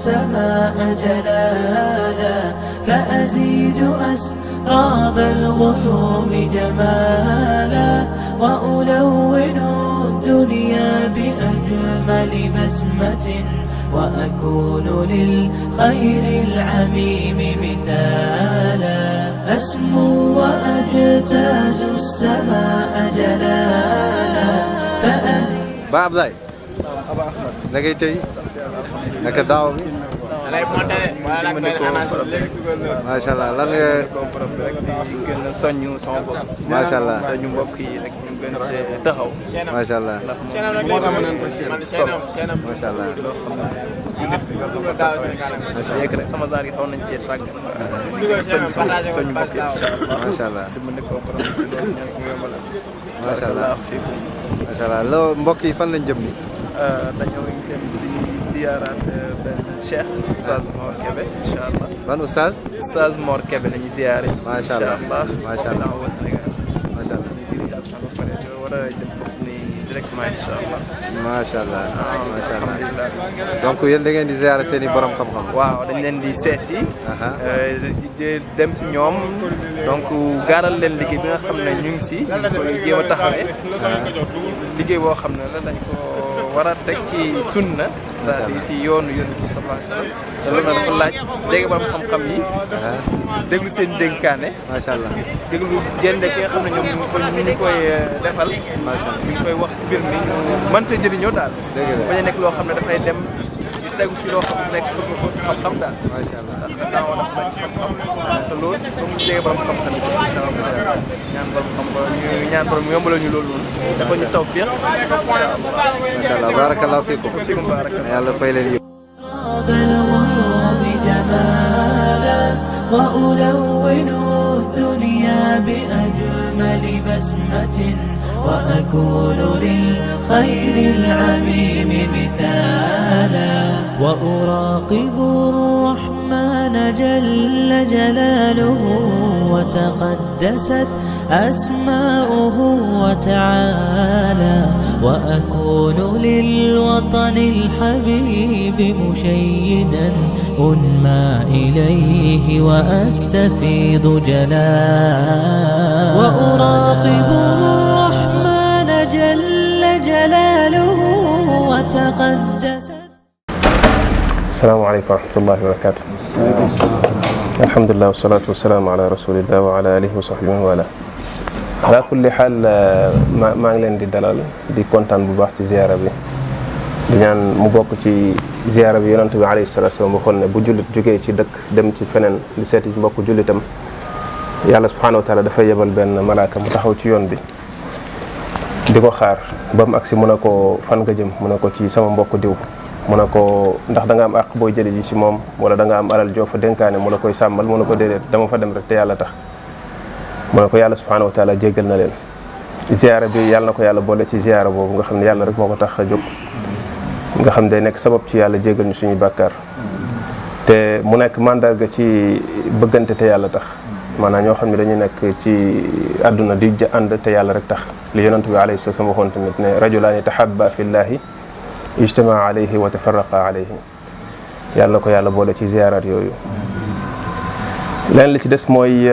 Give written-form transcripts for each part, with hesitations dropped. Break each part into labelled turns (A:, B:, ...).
A: السماء جلالا فأزيد أسراب الغيوم جمالا وألون الدنيا بأجمل بسمة وأكون للخير العميم مثالا أسمو وأجتاز السماء جلالا فأزيد
B: Ba Abdoulaye na ngay tey naka daaw bi macha allah lan nga
C: di gën a soññu sama bopp
B: macha allah
C: soññu mbokk yi rek ñu gën cee taxaw
B: macha allah
C: moo tax ma naan ko solo
B: macha allah
C: yegg rek sama zaar yi xaw nañ cee sàgg soñu mbokk yi
B: macha allah
C: dimbali ko borom ci loolu ñaan ko yombalal
B: macha allah macha allah loo mbokk yi fan lañ jëm ni
C: dañoo dem di ziyaaraat benn cheikh Oustaz Mor Kébé incha allah
B: ban oustaz
C: Oustaz Mor Kébé la ñu ziyaare
B: macha allah
C: macha allah wa Sénégal
B: macha allah
C: ba pare war a dem foofu nii directement incha allah
B: macha allah macha allah donc yéen da ngeen di ziyaare seen i borom xam-xam
C: waaw dañ leen di seet si dem si ñoom donc gaaral leen liggéey bi nga xam ne ñu ngi si ñu koy jéem a taxawee liggéey boo xam ne la dañ ko war a teg ci sunna daal di si yoonu yonent bi sallallahu alayhi wasallam loolu nag dafa laaj dégg borom xam-xam yi déglu seen dénkaane
B: macha allah
C: déglu jënde ki nga xam ne ñoom ñu ngi koy defal
B: macha allah
C: ñu ngi koy wax ci mbir mi ñu mën see jëriñoo daal bañ a nekk loo xam ne dafay dem ñu tegu si loo xam ne nekk xam-xam daal
B: macha allah
C: ndax daa war a laaj ci xam-xam te loolu comme ñu dégg borom xam-xam yi incha allah ñaan borom xam-xam ñu ñaan borom yombalal ñu loolu noonu dafa ñu tawfiq incha allah
B: macha allah barakallahu fiikum yàlla fay leen yëpp
A: الغيوم جمالا وألون الدنيا بأجمل بسمة وأكون للخير العميم مثالا وأراقب الرحمن جل جلاله وتقدست أسماؤه وتعالى وأكون للوطن الحبيب مشيدا أنمى إليه وأستفيض جلالا وأراقب الرحمن جل جلاله وتقدست.
D: السلام عليكم ورحمة الله وبركاته. الحمد لله والصلاة والسلام على رسول الله وعلى آله وصحبه وله. ala kulli xaal maa ngi leen di dalal di kontaan bu baax ci ziyaara bi di ñaan mu bokk ci ziyaara bi yonent bi alayhi salaatu wa salaam waxoon ne bu jullit jógee ci dëkk dem ci feneen di seeti mbokk jullitam yàlla subhaanahu wa taala dafay yebal benn malaaka mu taxaw ci yoon bi di ko xaar ba mu agsi mu ne ko fan nga jëm mu ne ko ci sama mbokk diw mu ne ko ndax da nga am àq booy jëli ji ci moom wala da nga am alal joo fa dénkaane mu la koy sàmmal mu ne ko déedéet dama fa dem rek te yàlla tax mu ne ko yàlla subhaanahu wa taala jéggal na leen ziyaara bi yàlla na ko yàlla boole ci ziyaara boobu nga xam ne yàlla rek moo ko tax a jóg nga xam day nekk sabab ci yàlla jéggal ñu suñuy bàkkaar te mu nekk mandarga ci bëggante te yàlla tax maanaam ñoo xam ne dañuy nekk ci àdduna di ànd te yàlla rek tax li yonent bi alayhi salaam waxoon tamit ne rajulaani tahabba fillahi ijtamaa alayhi wa tafarraqa alayhi yàlla na ko yàlla boole ci ziyaaraat yooyu leneen li ci des mooy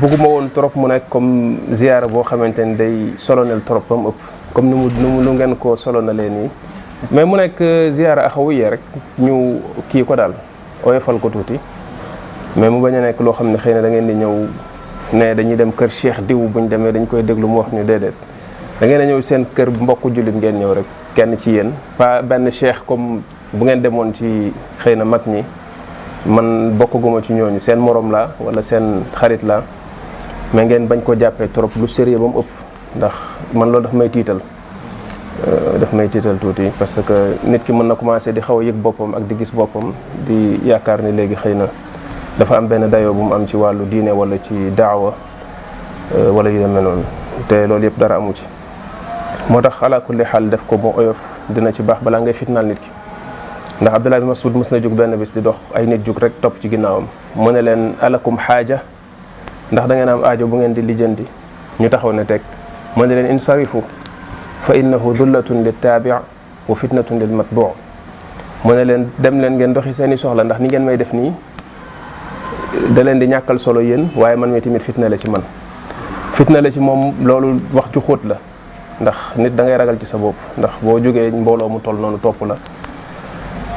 D: bëgguma woon trop mu nekk comme ziyaara boo xamante ni day solonel trop ba mu ëpp comme nu ngeen ko solonalee nii mais mu nekk ziyaara axawiyya rek ñu kii ko daal oyofal ko tuuti mais mu bañ a nekk loo xam ne xëy na da ngeen di ñëw ne dañuy dem kër cheikh diw buñ demee dañ koy déglu mu wax ñu déedéet da ngeen a ñëw seen kër mbokku jullit ngeen ñëw rek kenn ci yéen pas benn cheikh comme bu ngeen demoon ci xëy na mag ñi man bokkaguma ci ñooñu seen morom la wala seen xarit la mais ngeen bañ ko jàppee trop lu sérieux ba mu ëpp ndax man loolu daf may tiital tuuti parce que nit ki mën na commencé di xaw a yëg boppam ak di gis boppam di yaakaar ni léegi xëy na dafa am benn dayoo bu mu am ci wàllu diine wala ci daawa wala yu demee noonu te loolu yëpp dara amu ci moo tax ala kulli xaal def ko moo oyof dina ci baax balaa ngay fitnaal nit ki ndax Abdullah bin Mas'ud mës na jóg benn bis di dox ay nit jóg rek topp ci ginnaawam mu ne leen alakum xaaja ndax da ngeen am aajo bu ngeen di lijjanti ñu taxaw ne teg mu ne leen insarifu fa innahu dullatun lil taabi' wa fitnatun lil matbu' mu ne leen dem leen ngeen doxi seeni soxla ndax ni ngeen may def nii da leen di ñàkkal solo yéen waaye man mi tamit fitna la ci man. fitna la ci moom loolu wax ju xóot la ndax nit da ngay ragal ci sa bopp ndax boo jógee mbooloo mu toll noonu topp la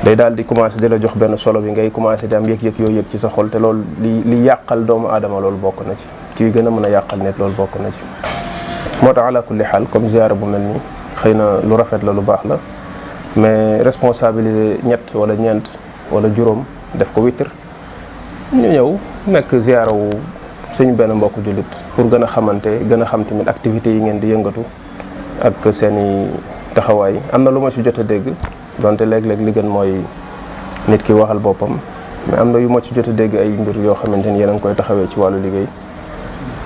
D: day daal di commencé di la jox benn solo bi ngay commencé di am yëg-yëg yooyu yëg ci sa xol te loolu li yàqal doomu aadama loolu bokk na ci gën a mën a yàqal nit loolu bokk na ci. moo tax ala kulli xaal comme ziyaara bu mel nii xëy na lu rafet la lu baax la mais responsabilité ñett wala ñeent wala juróom def ko witr ñu ñëw nekk ziyaara wu suñu benn mbokk jullit pour gën a xamante gën a xam tamit activités yi ngeen di yëngatu ak seeni taxawaay. am na lu ma ci jot a dégg donte léeg-léeg li gën mooy nit ki waxal boppam mais am na yu ma ci jot a dégg ay mbir yoo xamante ni yéen a ngi koy taxawee ci wàllu liggéey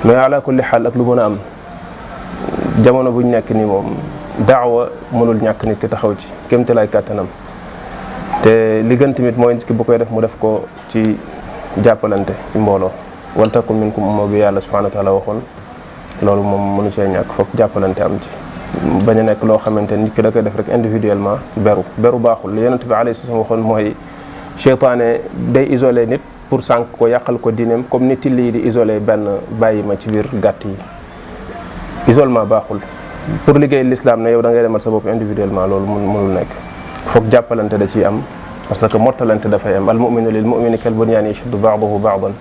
D: mais ala kulli xaal ak lu mën a am jamono buñ nekk nii moom daawa mënul ñàkk nit ki taxaw ci kéemtalaay kàttanam te li gën tamit mooy nit ki bu koy def mu def ko ci jàppalante ci mbooloo wal takum minkum umma bi yàlla subhanahu wa taala waxoon loolu moom mënu cee ñàkk foog jàppalante am ci bañ a nekk loo xamante nit ki da koy def rek individuellement beru baaxul li yonent bi alayhi salaam waxoon mooy seytaane day isolé nit pour sànq ko yàqal ko diineem comme ni till yi di isolé benn bàyyi ma ci biir gàtt yi isolement baaxul pour liggéey l'islam ne yow da ngay demal sa bopp individuellement loolu mënul nekk foog jàppalante da ciy am parce que mottalante dafay am al muminu lil mumini kal bunyaani yashuddu ba'duhu ba'dan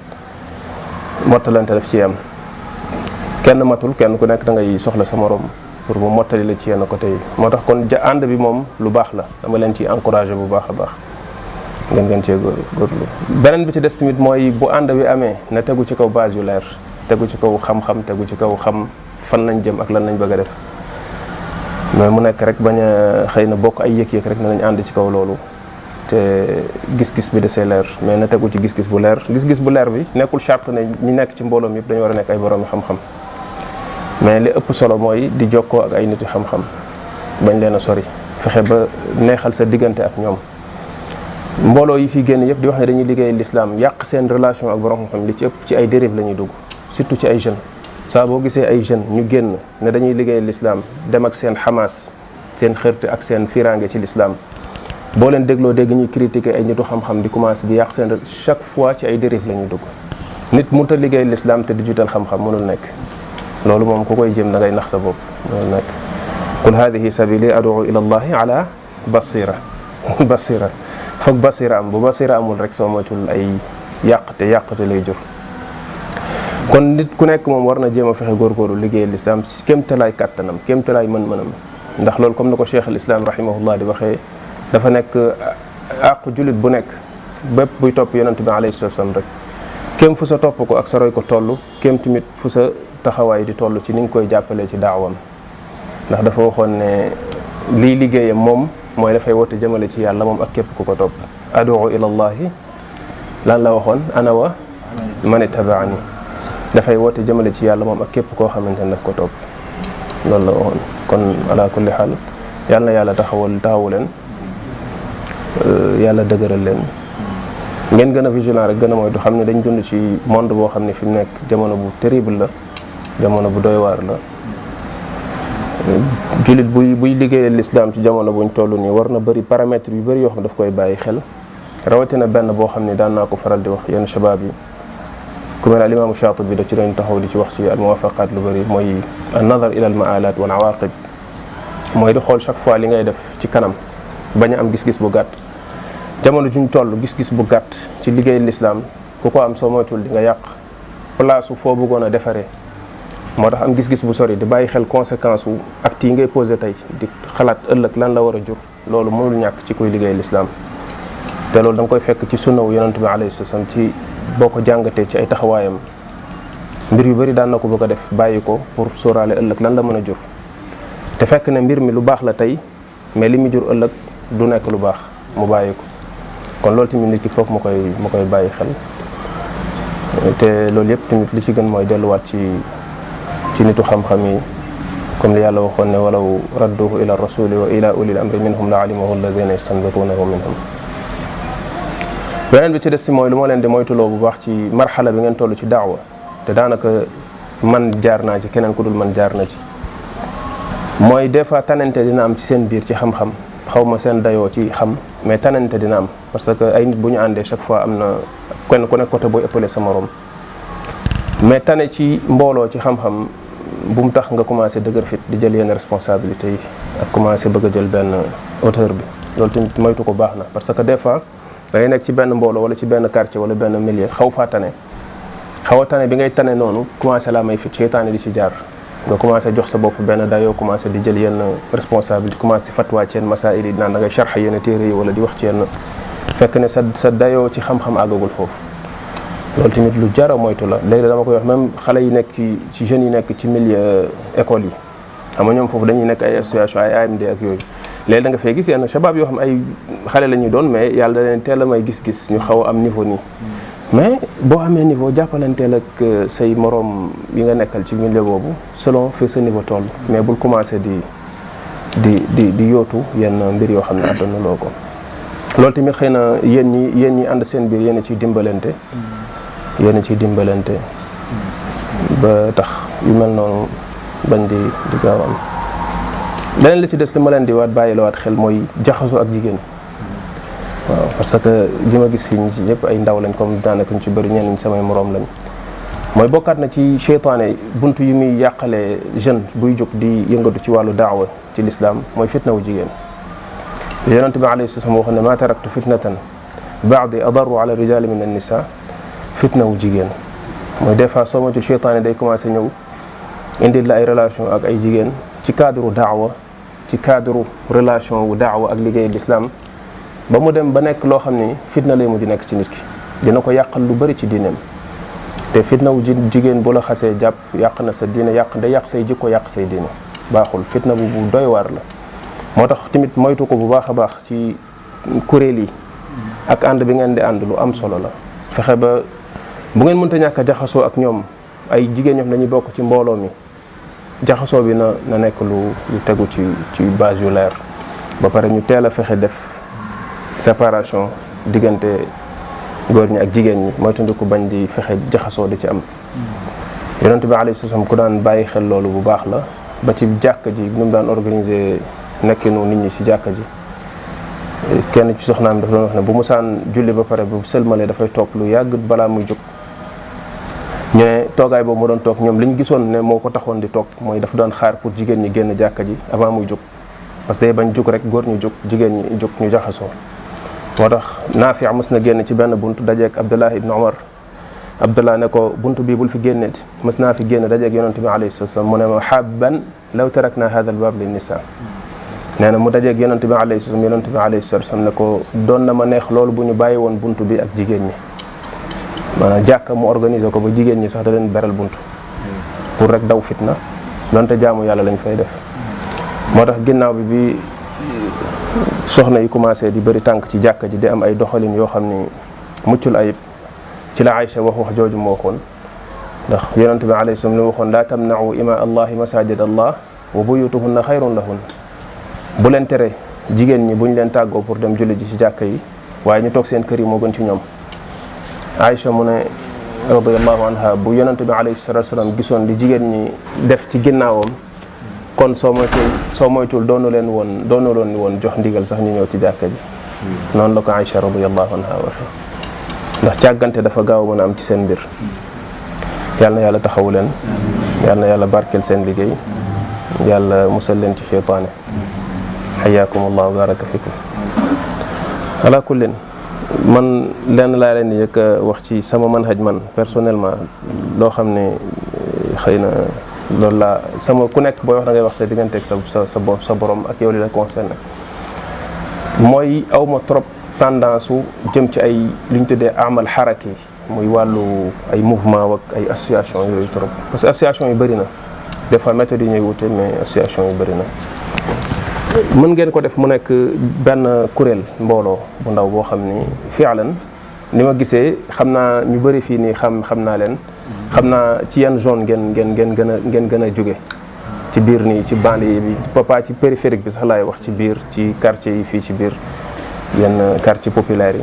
D: mottalante daf ciy am kenn matul kenn ku nekk da ngay soxla sa morom pour mu mottali la ci yenn côté yi moo tax kon ànd bi moom lu baax la dama leen ci encouragé bu baax a baax ngeen cee góorlu beneen bi ci des tamit mooy bu ànd bi amee na tegu ci kaw base yu leer tegu ci kaw xam-xam tegu ci kaw xam fan lañ jëm ak lan lañ bëgg a def mais mu nekk rek bañ a xëy na bokk ay yëg-yëg rek nañ ànd ci kaw loolu te gis-gis bi desee leer mais na tegu ci gis-gis bu leer gis-gis bu leer bi nekkul charte ne ñi nekk ci mbooloom yëpp dañu war a nekk ay boroomi xam-xam mais li ëpp solo mooy di jokkoo ak ay nit yu xam-xam bañ leen a sori fexe ba neexal sa diggante ak ñoom mbooloo yi fi génn yëpp di wax ne dañuy liggéey l'islam yàq seen relation ak borom xam-xam li ci ëpp ci ay dérive la ñuy dugg surtout ci ay jeunes saa boo gisee ay jeunes ñu génn ne dañuy liggéey l'islam dem ak seen xamaas seen xërte ak seen firange ci l'islam boo leen dégloo dégg ñuy critiquer ay nitu xam-xam di commencé di yàq seen chaque fois ci ay dérive la ñuy dugg nit mënut a liggéey l'islam te di jutal xam-xam mënul nekk loolu moom ku koy jëm da ngay nax sa bopp mënul nekk qul hadihi sabili ad'u ila allahi ala basira foog basira am bu basira amul rek soo moytul ay yàqte lay jur kon nit ku nekk moom war na jéem a fexe góorgóorlu liggéey l'islam kéemtalaay kàttanam kéemtalaay mën-mënam ndax loolu comme na ko cheikh al islam rahimahullah di waxee dafa nekk àqu jullit bu nekk bépp buy topp yonent bi alayhi salaam rek kéem fu sa topp ko ak sa roy ko toll kéem tamit fu sa taxawaay di toll ci ni nga koy jàppalee ci daawam ndax dafa waxoon ne lii liggéeyam moom mooy dafay woote jëmale ci yàlla moom ak képp ku ko topp ad'u ila allahi lan la waxoon ana wa man ittabaani dafay woote jëmale ci yàlla moom ak képp koo xamante ne daf ko topp loolu la waxoon kon ala kulli xaal yàlla na yàlla taxawu leen yàlla dëgëral leen ngeen gën a vigilant rek gën a moytu xam ne dañ dund ci monde boo xam ne fi mu nekk jamono bu terrible la jamono bu doy waar la jullit buy liggéeyal l'islam ci jamono buñ toll nii war na bëri paramètres yu bëri yoo xam ne daf koy bàyyi xel rawatina benn boo xam ne daan naa ko faral di wax yenn shabaab yi ku mel ne alimaamu Shaatibi bi da ci doon taxaw di ci wax ci al muwafaqat lu bëri mooy an nazar ila al maalat wal awaqib mooy di xool chaque fois li ngay def ci kanam bañ a am gis-gis bu gàtt jamono juñ toll gis-gis bu gàtt ci liggéey l'islam ku ko am soo moytul di nga yàq place u foo bëggoon a defaree moo tax am gis-gis bu sori di bàyyi xel conséquence wu actes yi ngay posé tey di xalaat ëllëg lan la war a jur loolu mënul ñàkk ci kuy liggéey l'islam te loolu da nga koy fekk ci sunna wu yonent bi alayhi salaam ci boo ko jàngatee ci ay taxawaayam mbir yu bëri daan na ko bëgg a def bàyyi ko pour sóoraale ëllëg lan la mën a jur te fekk ne mbir mi lu baax la tey mais li mu jur ëllëg du nekk lu baax mu bàyyi ko kon loolu tamit nit ki foog mu koy bàyyi xel te loolu yëpp tamit li ci gën mooy delluwaat ci nitu xam-xam yi comme li yàlla waxoon ne walaw radduhu ila rasuli wa ila ulil amri minhum la alimahu alladina yastanbitunahu minhum beneen bi ci des si mooy lu ma leen di moytuloo bu baax ci marxala bi ngeen toll ci daawa te daanaka man jaar naa ci keneen ku dul man jaar na ci mooy des fois tanante dina am ci seen biir ci xam-xam xaw ma seen dayoo ci xam mais tanante dina am parce que ay nit bu ñu àndee chaque fois am na kenn ku nekk côté booy ëppale sa morom mais tane ci mbooloo ci xam-xam bu mu tax nga commencé dëgër fit di jël yenn responsabilités yi ak commencé bëgg a jël benn hauteur bi loolu tamit moytu ko baax na parce que des fois da ngay nekk ci benn mbooloo wala ci benn quartier wala benn milieu xaw faa tane xaw a tane bi ngay tane noonu commencé laa may fit seytaane di ci jaar nga commencé jox sa bopp benn dayoo commencé di jël yenn responsabilité commencé fatwa ci yenn masaa'il yi naan da ngay sharx yenn téere yi wala di wax ci yenn fekk ne sa dayoo ci xam-xam àggagul foofu loolu tamit lu jara moytu la léegi dama koy wax même xale yi nekk ci jeunes yi nekk ci milieu école yi xam nga ñoom foofu dañuy nekk ay association ay AMD ak yooyu léegi da nga fay gis yenn shabab yoo xam ay xale la ñuy doon mais yàlla da leen teel a may gis-gis ñu xaw a am niveau nii mais boo amee niveau jàppalanteel ak say moroom yi nga nekkal ci milieu boobu selon fi sa niveau toll mais bul commencé di yootu yenn mbir yoo xam ne àdduna loo ko loolu tamit xëy na yéen ñi ànd seen biir yéen a ciy dimbalante ba tax yu mel noonu bañ di gaaw am leneen la ci des li ma leen di bàyyi la waat xel mooy jaxasoo ak jigéen waaw parce que li ma gis fii ñi ci ñëpp ay ndaw lañ comme daanaka ñu ci bëri ñenn ñi samay moroom lañ mooy bokkaat na ci seytaane buntu yi muy yàqalee jeune buy jóg di yëngatu ci wàllu daawa ci lislaam mooy fitnawu jigéen yonent bi alayhi salaam waxoon ne ma taraktu fitnatan ba'di adarru ala rijali min an-nisa fitnawu jigéen mooy des fois soo moytul seytaane day commencé ñëw indil la ay relation ak ay jigéen ci cadre daawa ci cadre relation wu daawa ak liggéey l'islam ba mu dem ba nekk loo xam ni fitna lay mu di nekk ci nit ki dina ko yàqal lu bari ci diineem te fitna wu jigéen bu la xasee jàpp yàq na sa diine day yàq say jikko yàq say diine baaxul fitna bu doy waar la moo tax tamit moytu ko bu baax a baax ci kuréel yi ak ànd bi ngeen di ànd lu am solo la fexe ba bu ngeen mënta ñàkk a jaxasoo ak ñoom ay jigéen ñoom dañuy bokk ci mbooloo mi jaxasoo bi na nekk lu tegu ci base yu leer ba pare ñu teel a fexe def séparation diggante góor ñi ak jigéen ñi moytandiku bañ di fexe jaxasoo di ci am yonent bi alayhi salaam ku daan bàyyi xel loolu bu baax la ba ci jàkka ji nu mu daan organiser nekkinu nit ñi ci jàkka ji kenn ci soxnaam dafa doon wax ne bu musaan julli ba pare bu sëlmalee dafay toog lu yàgg balaa muy jóg ñu ne toogaay boobu mu doon toog ñoom li ñu gisoon ne moo ko taxoon di toog mooy dafa doon xaar pour jigéen ñi génn jàkka ji avant muy jóg parce que day bañ jóg rek góor ñu jóg jigéen ñi jóg ñu jaxasoo moo tax Naafi' mës na génn ci benn bunt dajeek Abdullah ibn Umar Abdullah ne ko bunt bii bul fi génneeti mës naa fi génn dajeek yonente bi alayhi salaam mu ne ma habban law tarakna hadha al bab lin nisa nee na mu dajeek yonente bi alayhi salaam ne ko doon na ma neex loolu bu ñu bàyyi woon bunt bi ak jigéen ñi maanaam jàkka mu organiser ko ba jigéen ñi sax da leen beral bunt pour rek daw fitna donte jaamu yàlla lañ fay def moo tax ginnaaw bi soxna yi commencé di bëri tànk ci jàkka ji di am ay doxalin yoo xam ni muccul ayib ci la Aïcha wax jooju moo waxoon ndax yonente bi alayhi salaam li mu waxoon laa tamna'u ima allahi masajid allah wa buyutuhunna xayrun lahun bu leen tere jigéen ñi buñ leen tàggoo pour dem julli ji ci jàkka yi waaye ñu toog seen kër yi moo gën ci ñoom Aïcha mu ne radiyallahu anha bu yonente bi alayhi salatu wasalam gisoon di jigéen ñi def ci ginnaawam kon soo moytul doonu leen woon jox ndigal sax ñu ñëw ci jàkka ji noonu la ko Aïcha radiyallahu anha waxe ndax càggante dafa gaaw mën a am ci seen mbir yàlla na yàlla taxawu leen yàlla na yàlla barkeel seen liggéey yàlla musal leen ci cheytaane xayaakum allah wa baraka fikum ala kullin man lenn laa leen di yëkk wax ci sama manhaj man personnellement loo xam ne xëy na loolu la sama ku nekk booy wax da ngay wax sa digganteeg sa borom ak yow li la concerné mooy awma trop tendance su jëm ci ay li ñu tuddee amal xaraki muy wàllu ay mouvement ak ay association yooyu trop parce que association yu bëri na des fois méthode yi ñuy wute mais association yu bëri na mën ngeen ko def mu nekk benn kuréel mbooloo bu ndaw boo xam ni fi'lan ni ma gisee xam naa ñu bëri fii nii xam naa leen xam naa ci yan zone ngeen gën a jóge ci biir nii ci banlieue bi papa ci périphérique bi sax laay wax ci biir ci quartier yi fii ci biir yenn quartier populaire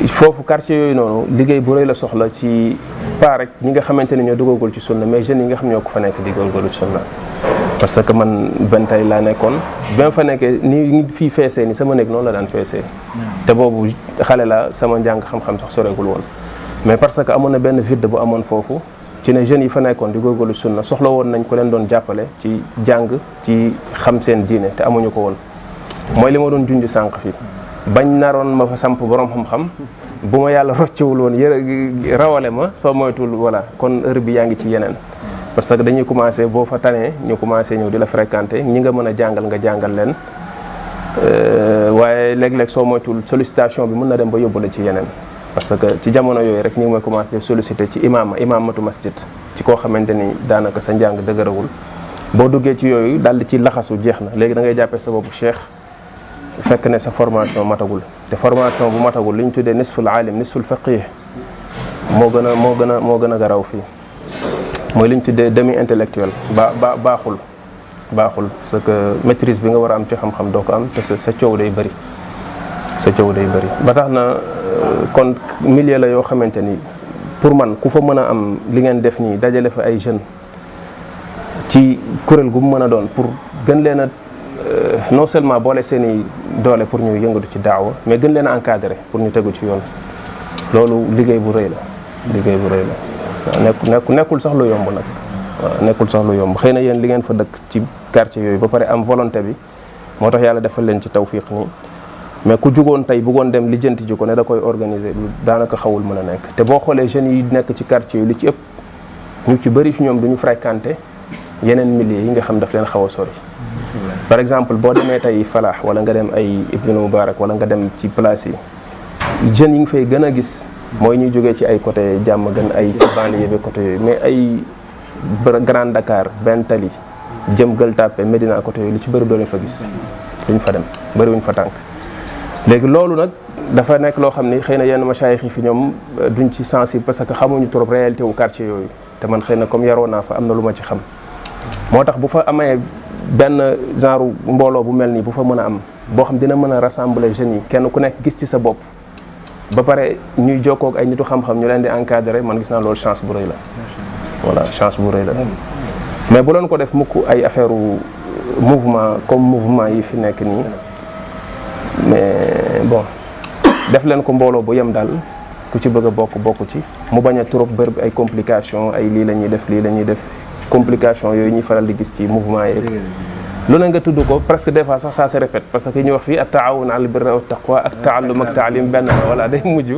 D: yi foofu quartier yooyu noonu liggéey bu rëy la soxla ci pas rek ñi nga xamante ne ñoo duggagul ci sunna mais jeunes yi nga xam ñoo ko fa nekk di góorgóorlu ci sunna parce que man benn tey laa nekkoon bi ma fa nekkee ni fii feesee ni sama nekk noonu la daan feesee te boobu xale la sama njàng xam-xam sax soreegul woon mais parce que amoon na benn vide bu amoon foofu ci ne jeunes yi fa nekkoon di góorgóorlu sunna soxla woon nañ ko leen doon jàppale ci jàng ci xam seen diine te amuñu ko woon mooy li ma doon junj sànq fii bañ naroon ma fa samp borom xam-xam bu ma yàlla roccewul woon rawale ma soo moytul voilà kon heure bi yaa ngi ci yeneen parce que dañuy commencé boo fa tanee ñu commencé ñëw di la fréquenter ñi nga mën a jàngal nga jàngal leen waaye léeg-léeg soo moytul sollicitation bi mën na dem ba yóbbu la ci yeneen parce que ci jamono yooyu rek ñi ngi may commencé def sollicité ci imaamatu masjid ci koo xamante ni daanaka sa njàng dëgërawul boo duggee ci yooyu daal di ci laxasu jeex na léegi da ngay jàppee sa bopp cheikh fekk ne sa formation matagul te formation bu matagul li ñu tuddee nisful alim nisful faqih moo gën a garaw fii mooy li ñu tuddee demi intellectuel baaxul parce que maîtrise bi nga war a am ci xam-xam doo ko am te sa coow day bëri ba tax na kon milieu la yoo xamante ni pour man ku fa mën a am li ngeen def nii dajale fa ay jeunes ci kuréel gu mu mën a doon pour gën leen a non seulement boole seen i doole pour ñu yëngatu ci daawa mais gën leen a encadré pour ñu tegu ci yoon loolu liggéey bu rëy la nekkul sax lu yomb nag waaw nekkul sax lu yomb xëy na yéen li ngeen fa dëkk ci quartier yooyu ba pare am volonté bi moo tax yàlla defal leen ci tawfiq nii mais ku jugoon tey bëggoon dem lijjanti ji ko ne da koy organiser lu daanaka xawul mën a nekk te boo xoolee jeunes yi nekk ci quartier yi li ci ëpp ñu ci bëri si ñoom duñu fréquenter yeneen milieux yi nga xam daf leen xaw a sori par exemple boo demee tey Falaax wala nga dem ay Ibn Mubarak wala nga dem ci place yi jeunes yi nga fay gën a gis mooy ñuy jógee ci ay côté jàmm gën ay banlieue bi côté yooyu mais ay Grand Dakar benn tali jëm Gueule Tapée Médina côté yooyu lu ci bëri doo leen fa gis duñ fa dem bëriwuñ fa tànk léegi loolu nag dafa nekk loo xam ni xëy na yenn machaayix yi fi ñoom duñ ci sensible parce que xamuñu trop réalité wu quartier yooyu te man xëy na comme yaroo naa fa am na lu ma ci xam moo tax bu fa amee benn genre mbooloo bu mel nii bu fa mën a am boo xam dina mën a rassembler jeunes yi kenn ku nekk gis ci sa bopp ba pare ñuy jokkoo ak ay nitu xam-xam ñu leen di encadrer man gis naa loolu chance bu rëy la voilà chance bu rëy la mais bu doon ko def mukk ay affaire mouvement comme mouvement yi fi nekk nii mais bon def leen ko mbooloo bu yem daal ku ci bëgg a bokk ci mu bañ a trop bëri ay complication ay lii la ñuy def complication yooyu ñuy faral di gis ci mouvement yi lu ne nga tudd ko presque des fois sax ça se répète parce que ñu wax fii at taawun al birri wa taqwa ak taallum ak taalim benn la voilà day mujj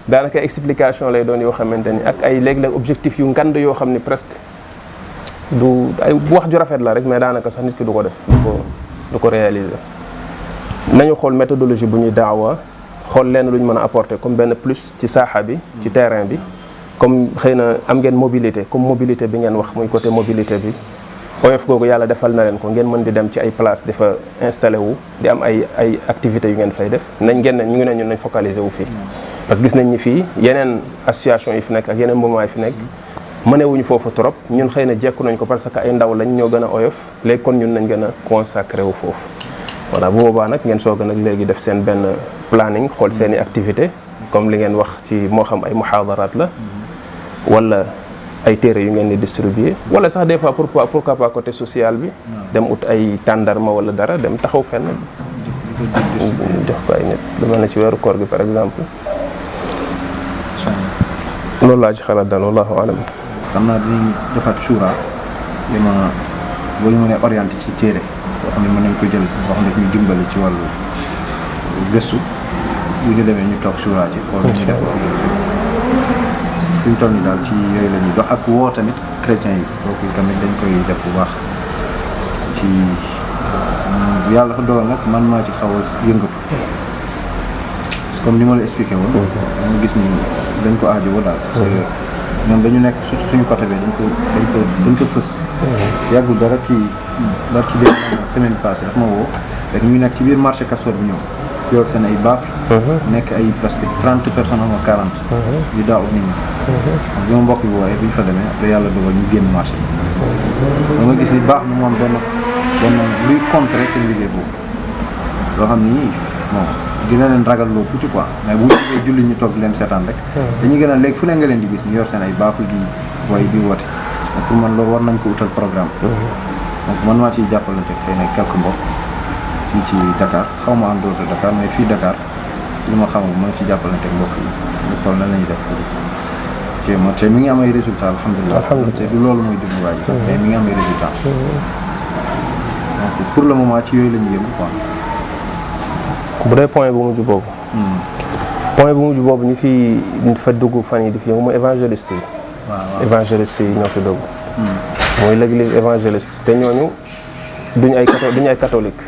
D: daanaka explication lay doon yoo xamante ni ak ay léeg-léeg objectif yu ngand yoo xam ni presque du ay wax ju rafet la rek mais daanaka sax nit ki du ko def du ko réaliser nañu xool méthodologie bu ñuy daawa xool leen lu ñu mën a apporter comme benn plus ci saaxa bi ci terrain bi comme xëy na am ngeen mobilité comme mobilité bi ngeen wax muy côté mobilité bi OF googu yàlla defal na leen ko ngeen mën di dem ci ay place di fa installé wu di am ay activités yu ngeen fay def nañ ngeen ne ñu ngi ne ñun nañ focaliser wu fii parce que gis nañ ni fii yeneen association yi fi nekk ak yeneen mouvement yi fi nekk mënewuñu foofu trop ñun xëy na jekku nañ ko parce que ay ndaw lañ ñoo gën a oyof léegi kon ñun nañ gën a consacré wu foofu voilà bu boobaa nag ngeen soog a nag léegi def seen benn planning xool seen i activité comme li ngeen wax ci moo xam ay muhaadaraat la wala ay téere yu ngeen di distribuer wala sax des fois pourquoi pas côté social bi dem ut ay tàndarma wala dara dem taxaw fenn jox ko ay nit lu mel ne ci weeru koor gi par exemple loolu laa ci xalaat daal wallahu alam
E: xam naa dinañ defaat suura li ma boo ñu mënee orienté ci téere boo xam ne mën nañ ko jël boo xam ne ñu dimbali ci wàllu gëstu bu ñu demee ñu toog suura ci xool ñu def fi ñu toll nii daal ci yooyu la ñuy dox ak woo tamit chrétiens yi kooku tamit dañ koy def bu baax ci yàlla dafa dogal nag man maa ci xaw a yëngatu comme ni ma la expliqué woon dama gis ni dañ ko aajowoo daal parce que ñoom dañu nekk surtout suñu côté bi dañ ko fës yàggul dara kii dé semaine passée daf ma woo rek ñu nekk ci biir marché Castor bi ñëw yor seen ay baaf nekk ay presque 30 personnes ama 40 yu daaw nit ñi bi ma mbokk yi wooyee bi ñu fa demee après yàlla dogal ñu génn marché bi dama gis ni baax na moom benn luy contrer seen liggéey boobu loo xam ni bon dina leen ragal loo tuuti quoi mais bu ñu julli ñu toog leen seetaan rek dañuy gën a léegi fu ne nga leen di gis ñu yor seen ay baaxul di way di woote pour man loolu war nañ ko utal programme donc man maa ciy jàppalante xëy na quelques mbokk fii ci Dakar xaw ma en dehors de Dakar mais fii Dakar li ma xamul ma ci jàppalante mbokk yi ñu xool nan la ñuy def te mi ngi am ay résultats alhamdulilah te du loolu mooy jubluwaay bi mais mi ngi am ay résultats donc pour le moment ci yooyu la ñuy yëngu quoi.
D: bu dee point bu mujj boobu. point bu mujj boobu ñu fi fa dugg fan yi di fi yëngu mooy évangéliste yi.
E: waaw
D: évangéliste yi ñoo fi dugg. mooy l'église évangéliste te ñooñu duñu ay catholique.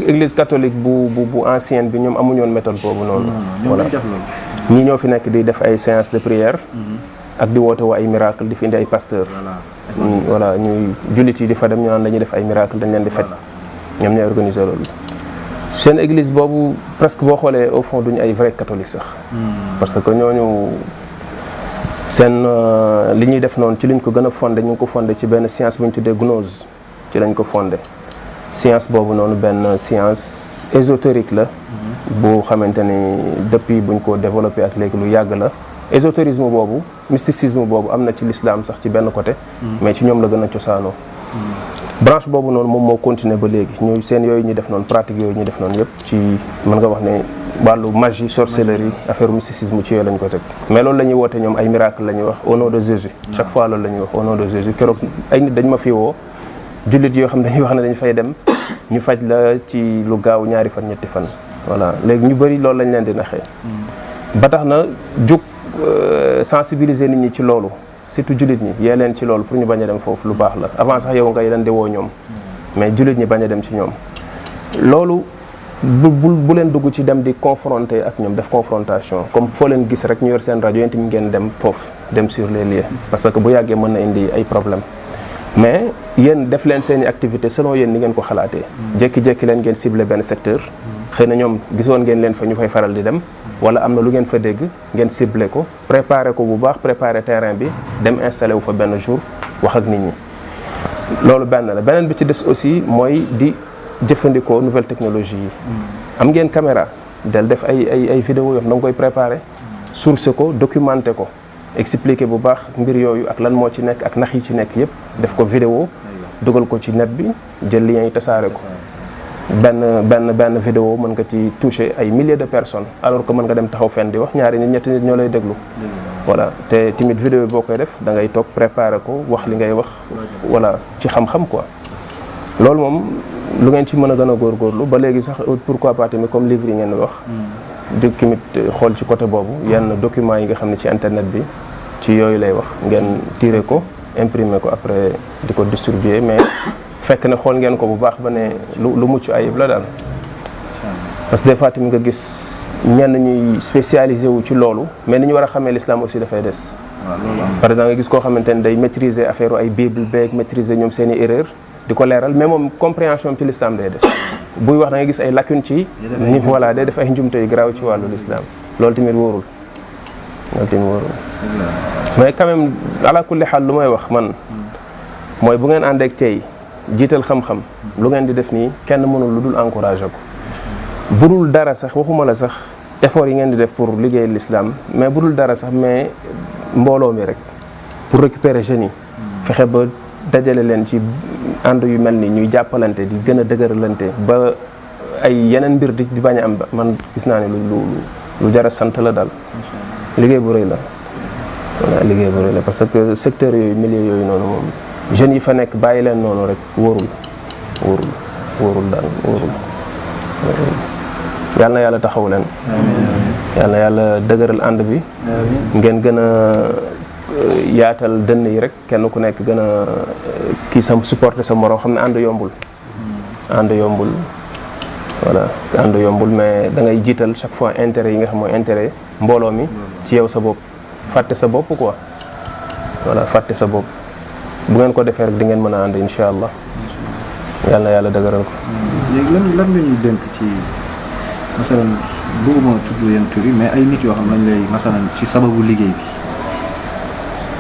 D: église catholique bu ancienne bi ñoom amuñu woon méthode boobu noonu. voilà ñii ñoo fi nekk di def ay séances de prière. ak di woote woo ay miracle di fi indi ay pasteur. voilà ñuy jullit yi di fa dem ñu naan dañuy def ay miracle dañ leen di faj. ñoom ñooy organiser loolu. seen église boobu presque boo xoolee au fond duñu ay vrai catholique sax. parce que ñooñu seen li ñuy def noonu ci liñ ko gën a fondé ñu ngi ko fondé ci benn science bu ñu tuddee gnose ci lañ ko fondé. science boobu noonu benn science ésotérique la. boo xamante ni depuis buñ ko développé ak léegi lu yàgg la. ésotérisme boobu mysticisme boobu am na ci l'islam sax ci benn côté. mais ci ñoom la gën a cosaanoo. branche boobu noonu moom moo continuer ba léegi ñu seen yooyu ñu def noonu pratique yooyu ñu def noonu yëpp ci mën nga wax ne wàllu magie sorcellerie affaire mysticisme ci yooyu lañ ko teg. mais loolu la ñuy woote ñoom ay miracle la ñuy wax au nom de Jésus. chaque fois loolu la ñuy wax au nom de Jésus keroog ay nit dañ ma fi woo jullit yoo xam dañuy wax ne dañ fay dem ñu faj la ci lu gaaw 2 fan 3 fan. voilà léegi ñu bëri loolu lañ leen di naxee. ba tax na jóg sensibiliser nit ñi ci loolu. surtout jullit ñi yee leen ci loolu pour ñu bañ a dem foofu lu baax la avant sax yow ngay leen di woo ñoom mais jullit ñi bañ a dem ci ñoom loolu bu leen dugg ci dem di confronter ak ñoom def confrontation comme foo leen gis rek ñu yor seen rajo yéen tamit ngeen dem foofu dem sur les lieux parce que bu yàggee mën na indi ay problème mais yéen def leen seen i activité selon yéen ni ngeen ko xalaatee jékki-jékki leen ngeen ciblé benn secteur xëy na ñoom gisoon ngeen leen fa ñu fay faral di dem wala am na lu ngeen fa dégg ngeen ciblé ko préparé ko bu baax préparé terrain bi dem installé wu fa benn jour wax ak nit ñi loolu benn la beneen bi ci des aussi mooy di jëfandikoo nouvelle technologie yi am ngeen caméra del def ay vidéo yoo xam da nga koy préparé sourcé ko documenté ko expliqué bu baax mbir yooyu ak lan moo ci nekk ak nax yi ci nekk yëpp def ko vidéo dugal ko ci net bi jël lien yi tasaare ko benn vidéo mën nga ci toucher ay milliers de personnes alors que mën nga dem taxaw fenn di wax 2 nit 3 nit ñoo lay déglu voilà te tamit vidéo bi boo koy def da ngay toog préparer ko wax li ngay wax voilà ci xam-xam quoi loolu moom lu ngeen ci mën a gën a góorgóorlu ba léegi sax pourquoi pas tamit comme livre yi ngeen wax di tamit xool ci côté boobu yenn documents yi nga xam ne ci internet bi ci yooyu lay wax ngeen tirer ko imprimer ko après di ko distribuer mais fekk ne xool ngeen ko bu baax ba ne lu mucc ayib la daal parce que des fois tamit nga gis ñenn ñuy spécialisé wu ci loolu mais ni ñu war a xamee l'islam aussi dafay des par exemple nga gis koo xamante ne day maîtriser affaire ay bible beeg maîtriser ñoom seen i erreur di ko leeral mais moom compréhension ci l'islam day des buy wax da nga gis ay lacunes ci ni voilà day def ay njumte yu garaaw ci wàllu l'islam loolu tamit wóorul mais quand même ala kulli xaal lu may wax man mooy bu ngeen ànd ak tey jiital xam-xam lu ngeen di def nii kenn mënul lu dul encouragé ko budul dara sax waxuma la sax effort yi ngeen di def pour liggéey l'islam mais budul dara sax mais mbooloo mi rek pour récupérer jeunes yi fexe ba dajale leen ci ànd yu mel ni ñuy jàppalante di gën a dëgëralante ba ay yeneen mbir di bañ a am man gis naa ne lu jar a sant la daal liggéey bu rëy la voilà liggéey bu rëy la parce que secteur yooyu milieu yooyu noonu moom jeunes yi fa nekk bàyyi leen noonu rek wóorul daal yal na yàlla taxaw leen yal na yàlla dëgëral ànd bi ngeen gën a yaatal dënn yi rek kenn ku nekk gën a kii sa supporter sa morom xam ne ànd yombul voilà ànd yombul mais da ngay jiital chaque fois intérêt yi nga xam mooy intérêt mbooloo mi ci yow sa bopp fàtte sa bopp quoi voilà fàtte sa bopp bu ngeen ko defee rek di ngeen mën a ànd insha allah yal na yàlla dëgëral ko.
E: léegi lan nga ñuy dénk ci masalan bëgguma tudd yenn tur yi mais ay nit yoo xam nañ lay masalan ci sababu liggéey bi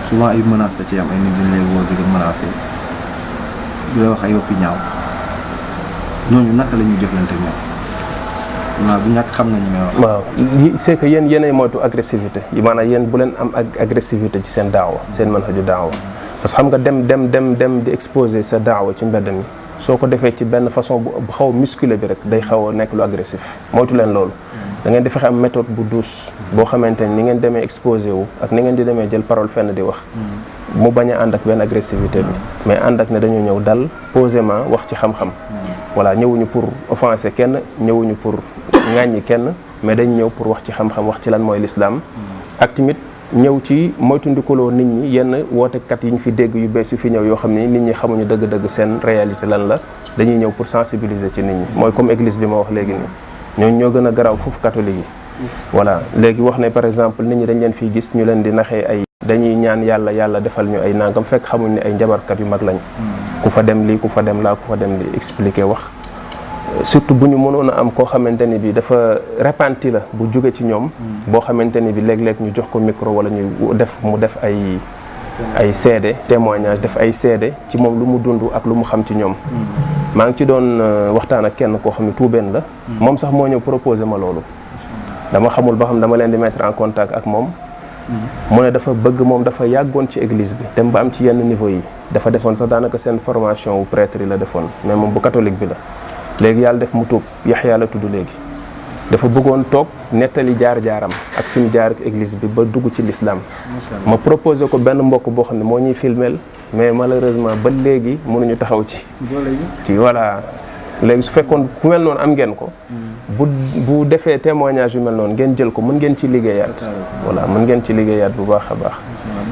E: souvent ay menaces la ci am ay nit dañ lay woo di la menacé di la wax ay yoppi ñaaw ñooñu naka la ñuy jëflante ñoom waaw bu ñàkk xam nañu may wax.
D: waaw c'est que yéenay moytu agressivité yi maanaam yéen bu leen am agressivité ci seen daawa seen manhaju daawa parce que xam nga dem di exposer sa daawa ci mbedd mi soo ko defee ci benn façon bu xaw a musculé bi rek day xaw a nekk lu agressif moytu leen loolu da ngeen di fexe am méthode bu douce boo xamante ni ngeen demee exposé wu ak ni ngeen di demee jël parole fenn di wax mu bañ a ànd ak benn agressivité bi mais ànd ak ne dañoo ñëw dal posément wax ci xam-xam voilà ñëwuñu pour offenser kenn ñëwuñu pour ŋàññi kenn mais dañ ñëw pour wax ci xam-xam wax ci lan mooy l'islam ak tamit ñëw ci moytundikuloo nit ñi yenn wootekat yi ñu fi dégg yu bees yu fi ñëw yoo xam ni nit ñi xamuñu dëgg-dëgg seen réalité lan la dañuy ñëw pour sensibiliser ci nit ñi mooy comme église bi ma wax léegi nii ñooñu ñoo gën a garaaw foofu catholique yi voilà léegi wax ne par exemple nit ñi dañ leen fiy gis ñu leen di naxee ay dañuy ñaan yàlla defal ñu ay nangam fekk xamuñ ne ay njabarkat yu mag lañ ku fa dem lii ku fa dem laa ku fa dem li expliquer wax surtout bu ñu mënoon a am koo xamante ni bi dafa repenti la bu jóge ci ñoom boo xamante ni bi léeg-léeg ñu jox ko micro wala ñu def ay seede témoignage def ay seede ci moom lu mu dund ak lu mu xam ci ñoom maa ngi ci doon waxtaan ak kenn koo xam ne tuubeen la moom sax moo ñëw proposé ma loolu dama xamul ba xam dama leen di mettre en contact ak moom mu ne dafa bëgg moom dafa yàggoon ci église bi dem ba am ci yenn niveau yi dafa defoon sax daanaka seen formation wu prêtre yi la defoon mais moom bu catholique bi la léegi yàlla def mu tuub Yaxya la tudd léegi dafa bëggoon toog nettali jaar-jaaram ak fi mu jaar ak église bi ba dugg ci l'islam ma proposé ko benn mbokk boo xam ne moo ñuy filmeel mais malheureusement ba léegi mënuñu taxaw ci voilà léegi su fekkoon ku mel noonu am ngeen ko bu defee témoignage yu mel noonu ngeen jël ko mën ngeen ci liggéeyaat voilà mën ngeen ci liggéeyaat bu baax a baax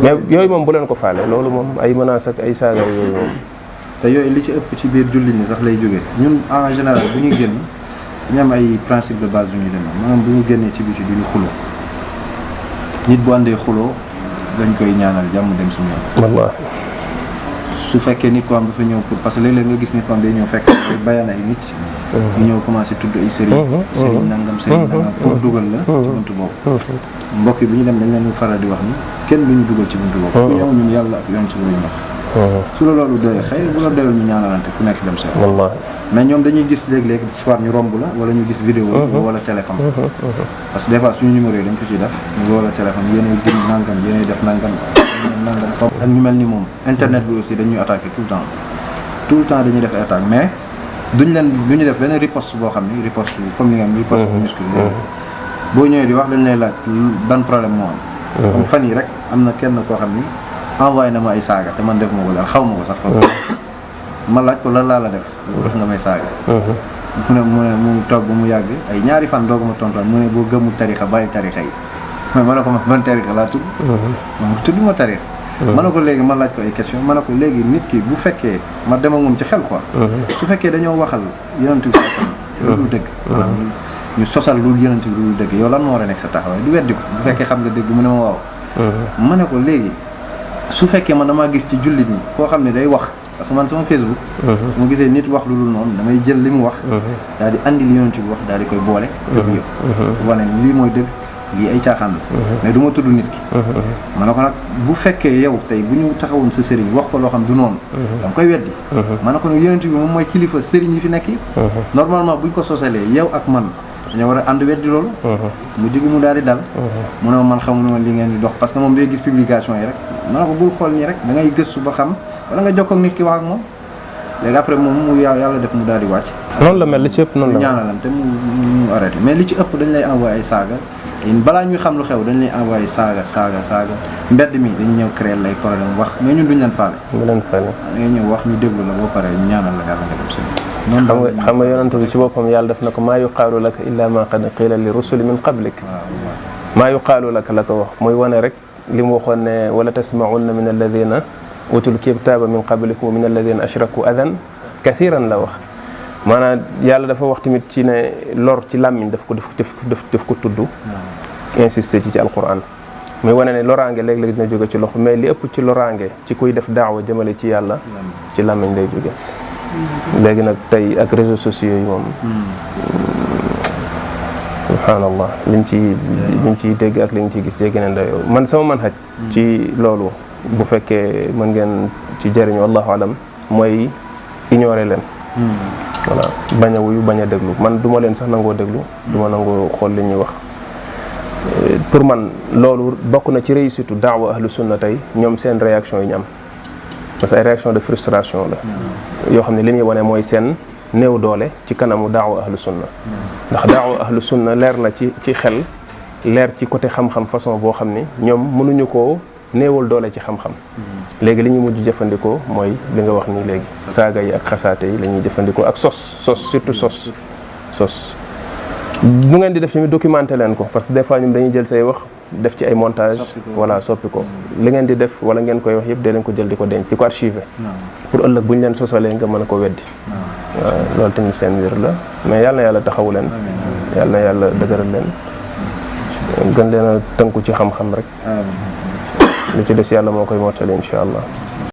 D: mais yooyu moom bu leen ko faale loolu moom ay menaces ak ay saaga yooyu moom
E: te yooyu li ci ëpp ci biir jullit ñi sax lay jógee ñun en général bu ñuy génn ñu am ay principe de base yu ñuy demee maanaam bu ñu génnee ci biti duñu xuloo nit bu àndee xuloo dañ koy ñaanal jàmm dem suñu yoon
D: wallaahi
E: su fekkee nit ko am dafa ñëw pour parce que léeg-léeg nga gis nit ko am day ñëw fekk ay bayaan ay nit ñu ñëw commencé tudd ay sëriñ nangam pour dugal la ci buntu boobu mbokk yi bu ñu dem dañ leen faral di wax ni kenn du ñu dugal ci buntu boobu ñëw ñun yàlla ak yoon ci lañu wax su la loolu doyee xëy bu la doyul ñu ñaanalante ku nekk dem seen mais ñoom dañuy gis léeg-léeg soit ñu romb la wala ñu gis vidéo wala téléphone parce que des fois suñu numéro yi dañ ko ciy def ñu wala téléphone yéenay gën nangam yéenay def nangam ak ñu mel ni moom internet bi aussi dañuy attaqué tout le temps dañuy def attaque mais duñu def benn riposte boo xam ni riposte comme ni nga am riposte musculaire boo ñëwee di wax dañ lay laaj ban problème moo am comme fan yi rek am na kenn koo xam ni envoyé na ma ay saaga te man def ma ko daal xaw ma ko sax ma laaj ko lan laa la def nga may saaga mu toog ba mu yàgg ay ñaari fan doog ma tontoon mu ne boo gëmul tarixa bàyyi tarixa yi mais ma ne ko ban tarixa laa tudd ma tudd ma tarixa ma ne ko léegi ma laaj ko ay question ma ne ko léegi nit ki bu fekkee ma dem ak moom ci xel quoi su fekkee dañoo waxal yonent bi lu dul dëgg maanaam ñu sosal lu yonent bi lu dul dëgg yow lan moo war a nekk sa taxawaay du weddi ko bu fekkee xam nga dëgg mu ne ma waaw ma ne ko léegi su fekkee man damaa gis ci jullit ñi koo xam ne day wax parce que man sama Facebook su ma gisee nit wax lu dul noonu damay jël li mu wax daal di andi li yonent bi wax daal di koy boole dëgg yëpp wane lii mooy dëgg lii ay caaxaan la mais du ma tudd nit ki ma ne ko nag bu fekkee yow tey bu ñu taxawoon sa sëriñ wax ko loo xam du noonu da nga koy weddi ma ne ko nag yonent bi moom mooy kilifa sëriñ yi fi nekk yi normalement buñ ko sosalee yow ak man dañoo war a ànd weddi loolu mu jigi mu daal di dal mu ne man xamu ne ma li ngeen di dox parce que moom day gis publication yi rek ma ne ko bul xool nii rek da ngay gëstu ba xam wala nga jokkoo ak nit ki wax ak moom léegi après moom mu yàlla def mu daal di wàcc
D: noonu la mel li ci ëpp noonu la
E: ñaanalante mu arrêté mais li ci ëpp dañ lay envoyé ay saaga balaa ñuy xam lu xew dañ lay envoyé saaga mbedd mi dañuy ñëw créer lay problème wax mais ñun duñ leen faale da ngay ñëw wax ñu déglu la boo pare ñu ñaanal la yàlla nga dem seen
D: xam nga yonent bi ci boppam yàlla def na ko maa yuqaalu laka illa ma qad qiila li rusuli min qablik maa yuqaalu laka la ko wax muy wane rek li mu waxoon ne wala tasmaunna min alladina utul kitaaba min qablikum wa min alladina ashraku adan kathiran la wax maanaam yàlla dafa wax tamit ci ne lor ci làmmiñ daf ko tudd insisté ci alquran muy wane ne loraange léeg-léeg dina jóge ci loxo mais li ëpp ci loraange ci kuy def daawa jëmale ci yàlla ci làmmiñ lay jóge léegi nag tey ak réseaux sociaux yi moom subhaanallah liñ ciy dégg ak liñ ciy gis jéggi ne dayoo man sama manhaj ci loolu bu fekkee mën ngeen ci jëriñu wallahu alam mooy ignorer leen voilà bañ a wuyu bañ a déglu man du ma leen sax nangoo déglu du ma nangoo xool li ñuy wax pour man loolu bokk na ci réussite daawa ahlu sunna tey ñoom seen réaction yi ñu am parce que ay réaction de frustration la yoo xam ne li muy wane mooy seen néew doole ci kanamu daawa ahlu sunna ndax daawa ahlu sunna leer na ci xel leer ci côté xam-xam façon boo xam ni ñoom mënuñu koo néewal doole ci xam-xam léegi li ñu mujj jëfandikoo mooy li nga wax nii léegi saaga yi ak xasaate yi la ñuy jëfandikoo ak sos surtout sos bu ngeen di def tamit documenté leen ko parce que des fois ñoom dañuy jël say wax def ci ay montage voilà soppi ko li ngeen di def wala ngeen koy wax yëpp dee leen ko jël di ko denc di ko archivé pour ëllëg bu ñu leen sosalee nga mën a ko weddi waaw loolu tamit seen mbir la mais yàlla na yàlla taxawu leen yàlla na yàlla dëgëral leen gën leen a tënku ci xam-xam rek lu ci des yàlla moo koy mottali incha allah